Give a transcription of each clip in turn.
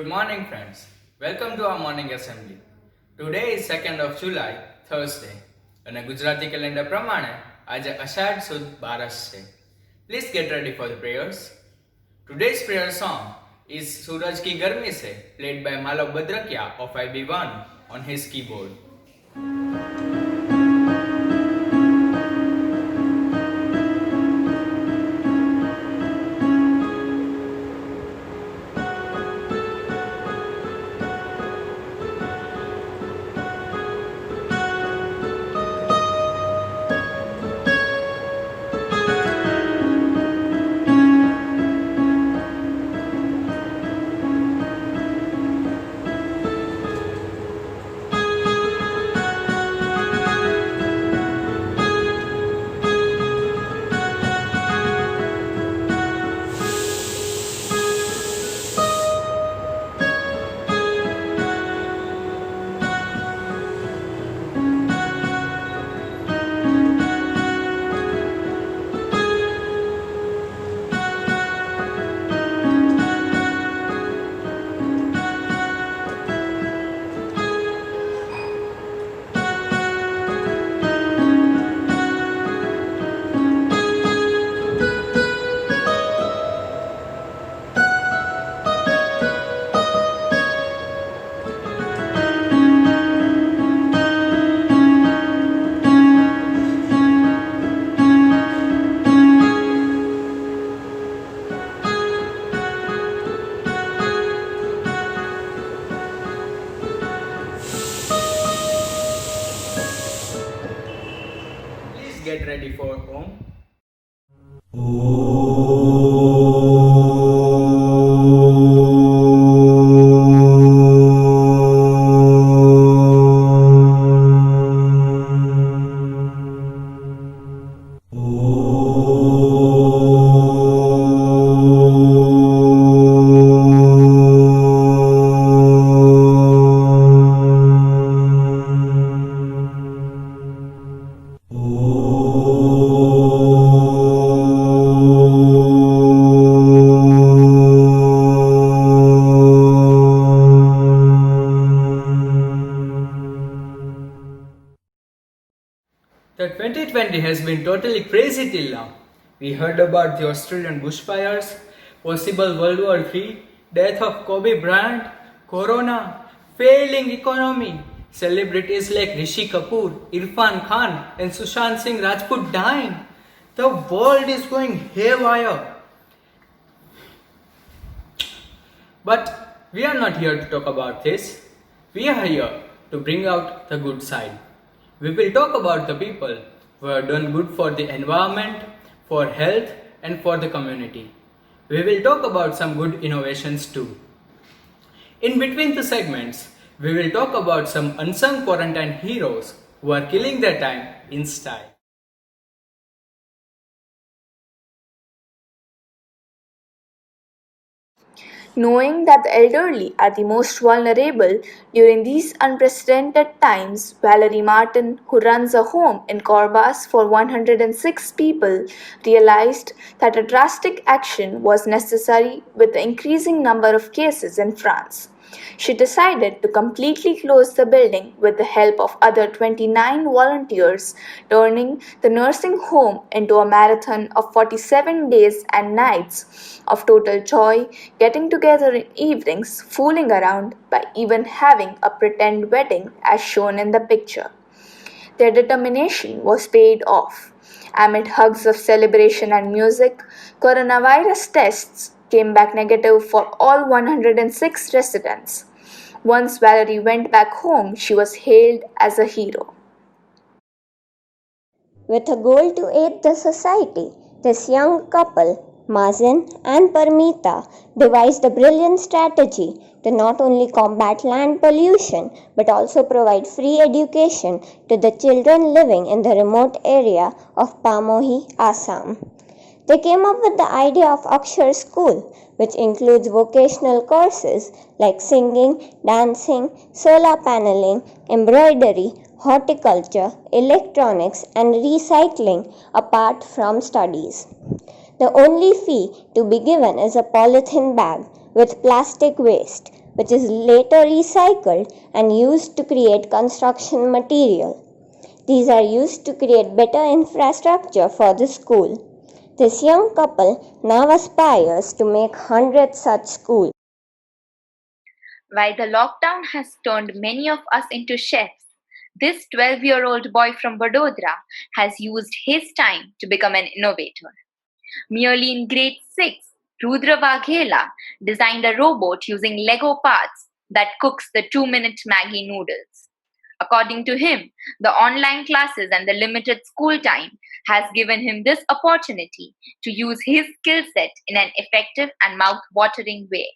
Good morning, friends. Welcome to our morning assembly. Today is 2nd of July, Thursday. અને Gujarati calendar પ્રમાણે આજે અષાઢ સુદ 12 છે. Please get ready for the prayers. Today's prayer song is Suraj Ki Garmi Se, played by Malav Badrakiya of IB1 on his keyboard. Get ready for home. The 2020 has been totally crazy till now. We heard about the Australian bushfires, possible World War III, death of Kobe Bryant, Corona, failing economy, celebrities like Rishi Kapoor, Irfan Khan and Sushant Singh Rajput dying. The world is going haywire. But we are not here to talk about this. We are here to bring out the good side. We will talk about the people who have done good for the environment, for health and for the community. We will talk about some good innovations too. In between the segments, we will talk about some unsung quarantine heroes who are killing their time in style. Knowing that the elderly are the most vulnerable during these unprecedented times, Valerie Martin, who runs a home in Corbas for 106 people, realized that a drastic action was necessary with the increasing number of cases in France. She decided to completely close the building with the help of other 29 volunteers, turning the nursing home into a marathon of 47 days and nights of total joy, getting together in evenings, fooling around by even having a pretend wedding as shown in the picture. Their determination was paid off. Amid hugs of celebration and music, coronavirus tests came back negative for all 106 residents. Once Valerie went back home, she was hailed as a hero. With a goal to aid the society, this young couple, Mazen and Parmita, devised a brilliant strategy to not only combat land pollution but also provide free education to the children living in the remote area of Pamohi, Assam. They came up with the idea of Akshar School, which includes vocational courses like singing, dancing, solar paneling, embroidery, horticulture, electronics, and recycling apart from studies. The only fee to be given is a polythene bag with plastic waste, which is later recycled and used to create construction material. These are used to create better infrastructure for the school. This young couple now aspires to make 100 such schools. While the lockdown has turned many of us into chefs, this 12-year-old boy from Vadodara has used his time to become an innovator. Merely in grade 6, Rudra Vaghela designed a robot using Lego parts that cooks the 2-minute Maggi noodles. According to him, the online classes and the limited school time has given him this opportunity to use his skill set in an effective and mouth-watering way.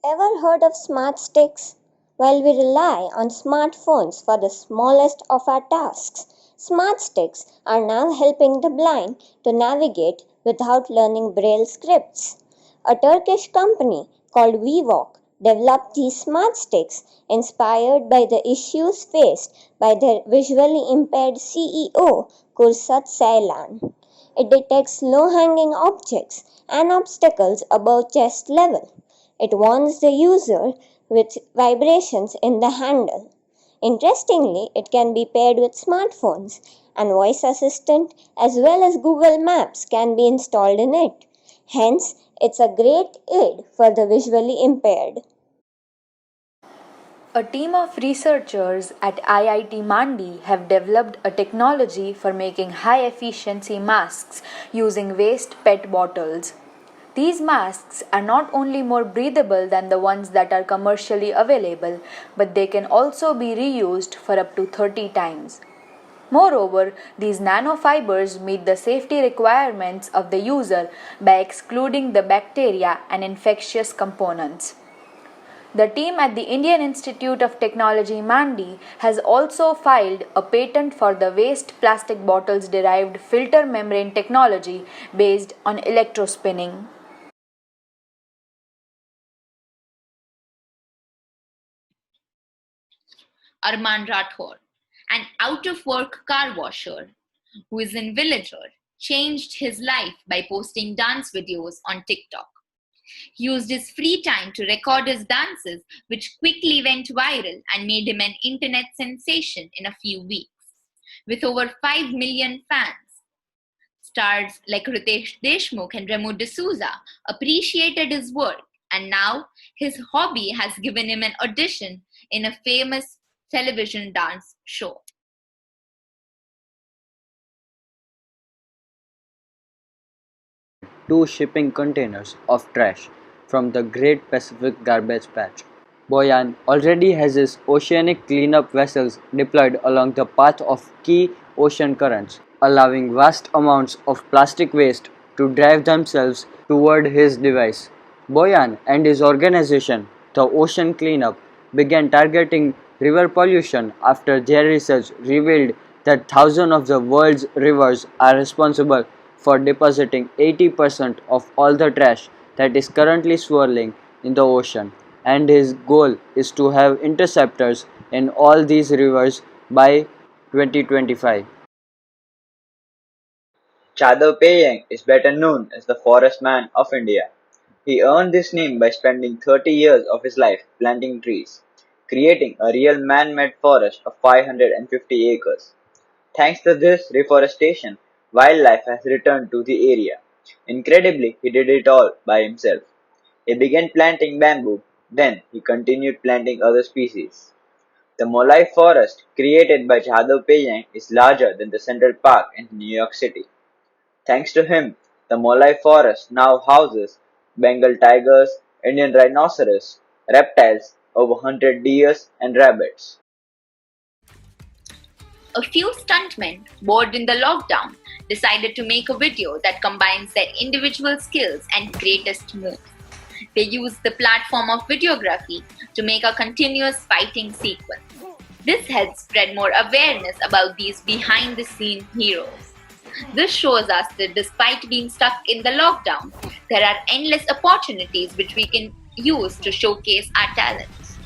Ever heard of smart sticks? While we rely on smartphones for the smallest of our tasks, smart sticks are now helping the blind to navigate without learning braille scripts. A Turkish company called Vivok developed these smart sticks inspired by the issues faced by their visually impaired CEO, Kursat Ceylan. It detects low-hanging objects and obstacles above chest level. It warns the user with vibrations in the handle. Interestingly, it can be paired with smartphones, and voice assistant as well as Google Maps can be installed in it. Hence, it's a great aid for the visually impaired. A team of researchers at IIT Mandi have developed a technology for making high efficiency masks using waste PET bottles. These masks are not only more breathable than the ones that are commercially available, but they can also be reused for up to 30 times. Moreover, these nanofibers meet the safety requirements of the user by excluding the bacteria and infectious components. The team at the Indian Institute of Technology Mandi has also filed a patent for the waste plastic bottles derived filter membrane technology based on electrospinning. Arman Rathore, an out-of-work car washer who is in Villager, changed his life by posting dance videos on TikTok. He used his free time to record his dances, which quickly went viral and made him an internet sensation in a few weeks. With over 5 million fans, stars like Ritesh Deshmukh and Remo D'Souza appreciated his work, and now his hobby has given him an audition in a famous television dance show. Two shipping containers of trash from the Great Pacific Garbage Patch. Boyan already has his oceanic cleanup vessels deployed along the path of key ocean currents, allowing vast amounts of plastic waste to drive themselves toward his device. Boyan and his organization, the Ocean Cleanup, began targeting river pollution after their research revealed that thousands of the world's rivers are responsible for depositing 80% of all the trash that is currently swirling in the ocean, and his goal is to have interceptors in all these rivers by 2025. Chadha Payeng is better known as the Forest Man of India. He earned this name by spending 30 years of his life planting trees, creating a real man-made forest of 550 acres. Thanks to this reforestation, wildlife has returned to the area. Incredibly, he did it all by himself. He began planting bamboo, then he continued planting other species. The Molai forest created by Jadhav Payeng is larger than the Central Park in New York City. Thanks to him, the Molai forest now houses Bengal tigers, Indian rhinoceros, reptiles, over 100 deers and rabbits. A few stuntmen, bored in the lockdown, decided to make a video that combines their individual skills and greatest moves. They used the platform of videography to make a continuous fighting sequence. This helps spread more awareness about these behind the scene heroes. This shows us that despite being stuck in the lockdown, there are endless opportunities which we can use to showcase our talents.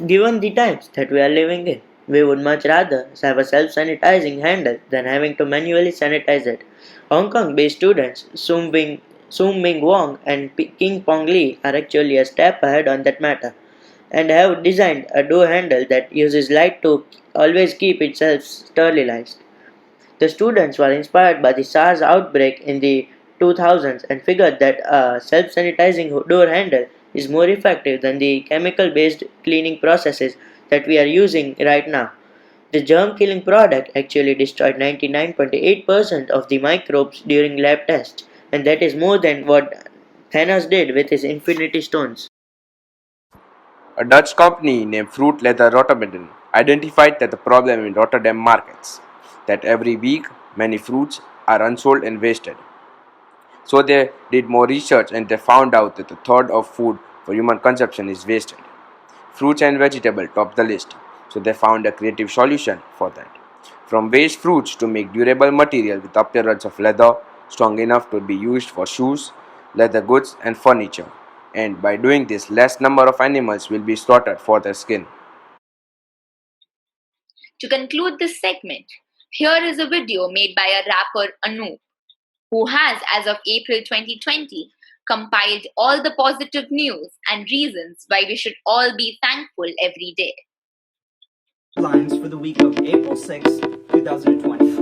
Given the times that we are living in, we would much rather have a self-sanitizing handle than having to manually sanitize it. Hong Kong-based students Soom Ming Wong and King Pong Lee are actually a step ahead on that matter and have designed a door handle that uses light to always keep itself sterilized. The students were inspired by the SARS outbreak in the 2000s and figured that a self-sanitizing door handle is more effective than the chemical-based cleaning processes that we are using right now. The germ-killing product actually destroyed 99.8% of the microbes during lab tests, and that is more than what Thanos did with his Infinity Stones. A Dutch company named Fruit Leather Rotterdam identified that the problem in Rotterdam markets that every week many fruits are unsold and wasted. So they did more research and they found out that a third of food for human consumption is wasted. Fruits and vegetables top the list, so they found a creative solution for that. From waste fruits to make durable material with appearance of leather, strong enough to be used for shoes, leather goods and furniture. And by doing this, less number of animals will be slaughtered for their skin. To conclude this segment, here is a video made by a rapper Anoop, who has, as of April 2020, compiled all the positive news and reasons why we should all be thankful every day. Headlines for the week of April 6, 2020.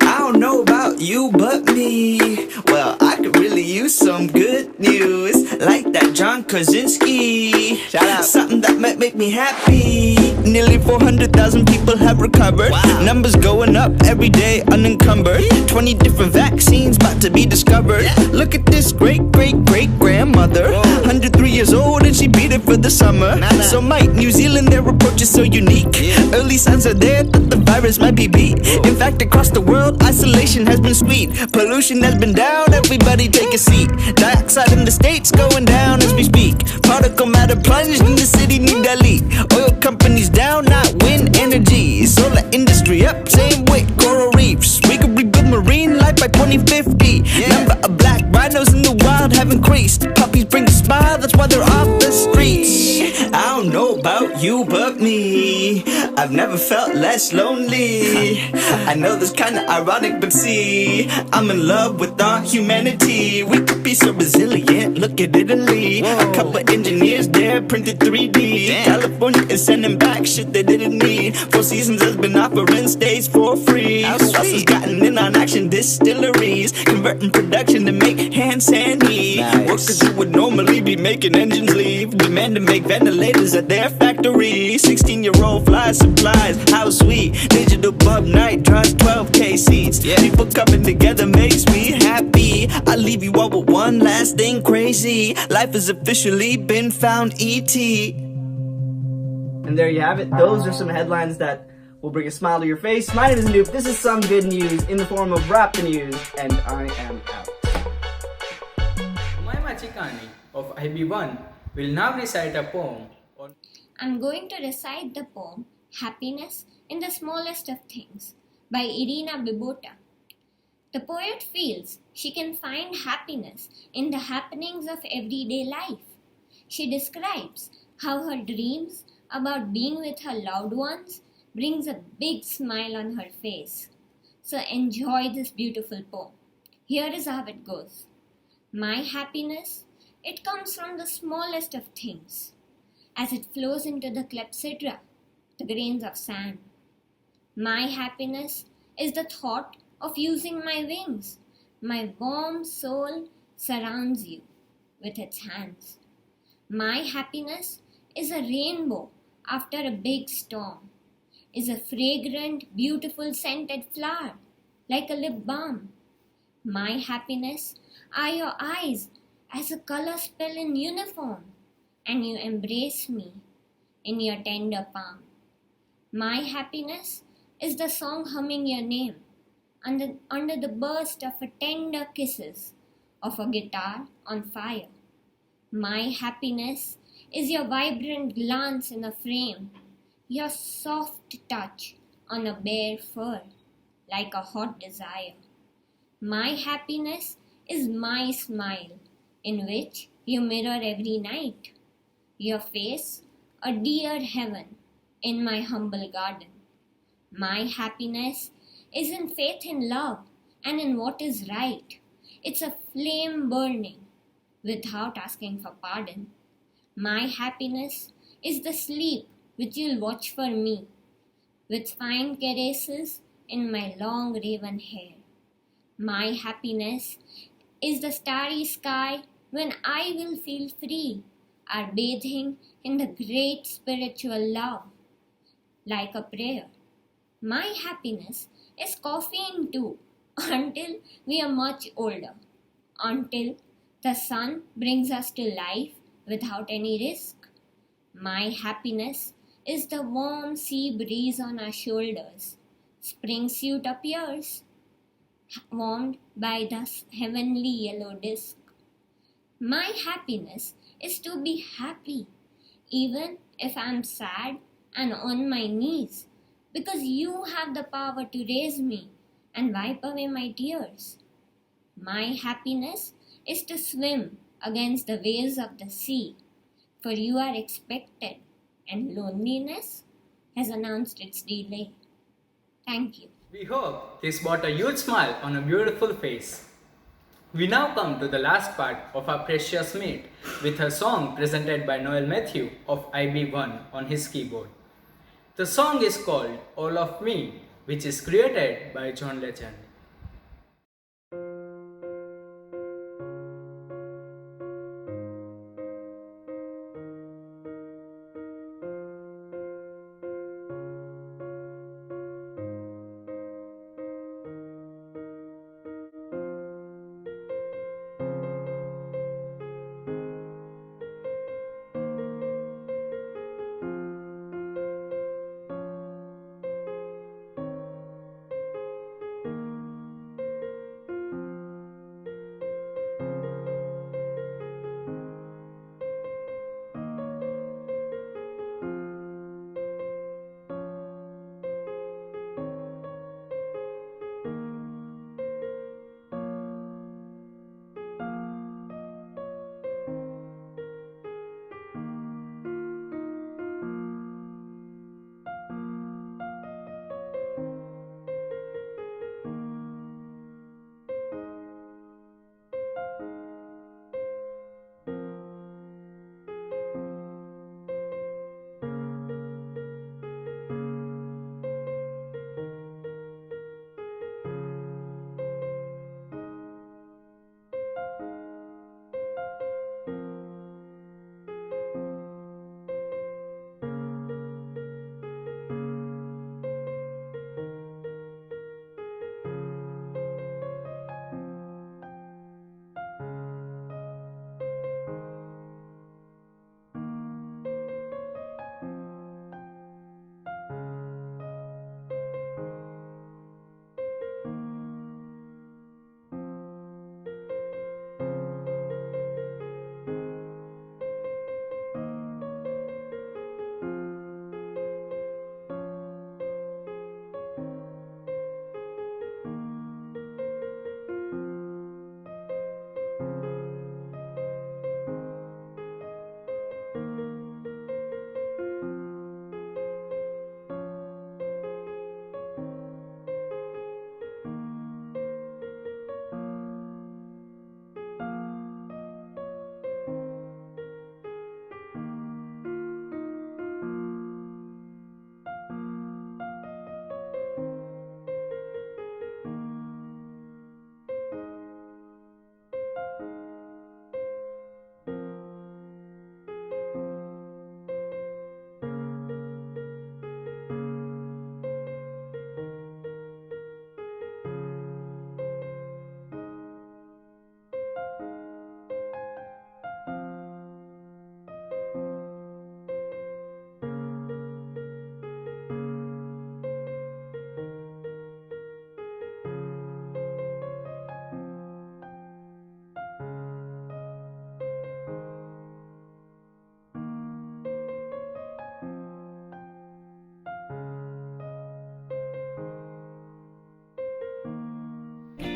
I don't know about you, but me. Well, I could really use some good news, like that John Krasinski. Shout out. Something that might make me happy. Nearly 400,000 people have recovered. Wow. Numbers going up every day, unencumbered. 20 different vaccines about to be discovered. Yeah. Look at this great-great-great-grandmother. 103 years old and she beat it for the summer. So might New Zealand, their approach is so unique. Yeah. Early signs are there that the virus might be beat. In fact, across the world, isolation has been sweet. Pollution has been down, everybody take a seat. Dioxide in the states going down as we speak. Particle matter plunged in the city, New Delhi. Oil companies down, not wind energy. Solar industry up, same way, coral reefs. We could rebuild marine life by 2050. Number of black rhinos in the wild have increased. Puppies bring a smile, that's why they're off the streets. I don't know about you, but me, I've never felt less lonely. I know this kinda ironic, but see, I'm in love with our humanity. We could be so resilient, look at Italy. A couple engineers there printed 3D. California is sending back shit they didn't need. Four Seasons has been offering stays for free. Who else has gotten in on action? Distilleries converting production to make hand sanitizer. Workers who would normally be making engines leave, demand to make ventilators at their factory. 16-year-old fly supplies, how sweet. Digital pub night drives 12K seats. People coming together makes me happy. I leave you all with one last thing crazy. Life has officially been found, E.T. And there you have it. Those are some headlines that will bring a smile to your face. My name is Noop. This is some good news in the form of Rap the News, and I am out. Umaymah Chikani of IB1 will now recite a poem on. I'm going to recite the poem Happiness in the Smallest of Things by Irina Bibota. The poet feels she can find happiness in the happenings of everyday life. She describes how her dreams about being with her loved ones brings a big smile on her face. So enjoy this beautiful poem. Here is how it goes. My happiness, it comes from the smallest of things, as it flows into the clepsydra, the grains of sand. My happiness is the thought of using my wings. My warm soul surrounds you with its hands. My happiness is a rainbow after a big storm, is a fragrant, beautiful scented flower, like a lip balm. My happiness are your eyes as a color spell in uniform, and you embrace me in your tender palm. My happiness is the song humming your name under the burst of a tender kisses of a guitar on fire. My happiness is your vibrant glance in a frame, your soft touch on a bare fur like a hot desire. My happiness is my smile in which you mirror every night, your face a dear heaven in my humble garden. My happiness is in faith in love and in what is right. It's a flame burning without asking for pardon. My happiness is the sleep which you'll watch for me with fine caresses in my long raven hair. My happiness is the starry sky when I will feel free, are bathing in the great spiritual love like a prayer. My happiness is coffeeing too until we are much older, until the sun brings us to life without any risk. My happiness is the warm sea breeze on our shoulders. Spring suit appears, warmed by the heavenly yellow disk. My happiness is to be happy, even if I'm sad and on my knees, because you have the power to raise me and wipe away my tears. My happiness is to swim against the waves of the sea, for you are expected, and loneliness has announced its delay. Thank you. We hope this brought a huge smile on a beautiful face. We now come to the last part of our precious mate with a song presented by Noel Mathew of IB1 on his keyboard. The song is called All of Me, which is created by John Legend.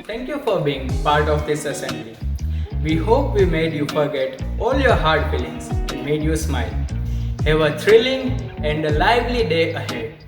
Thank you for being part of this assembly. We hope we made you forget all your hard feelings and made you smile. Have a thrilling and a lively day ahead.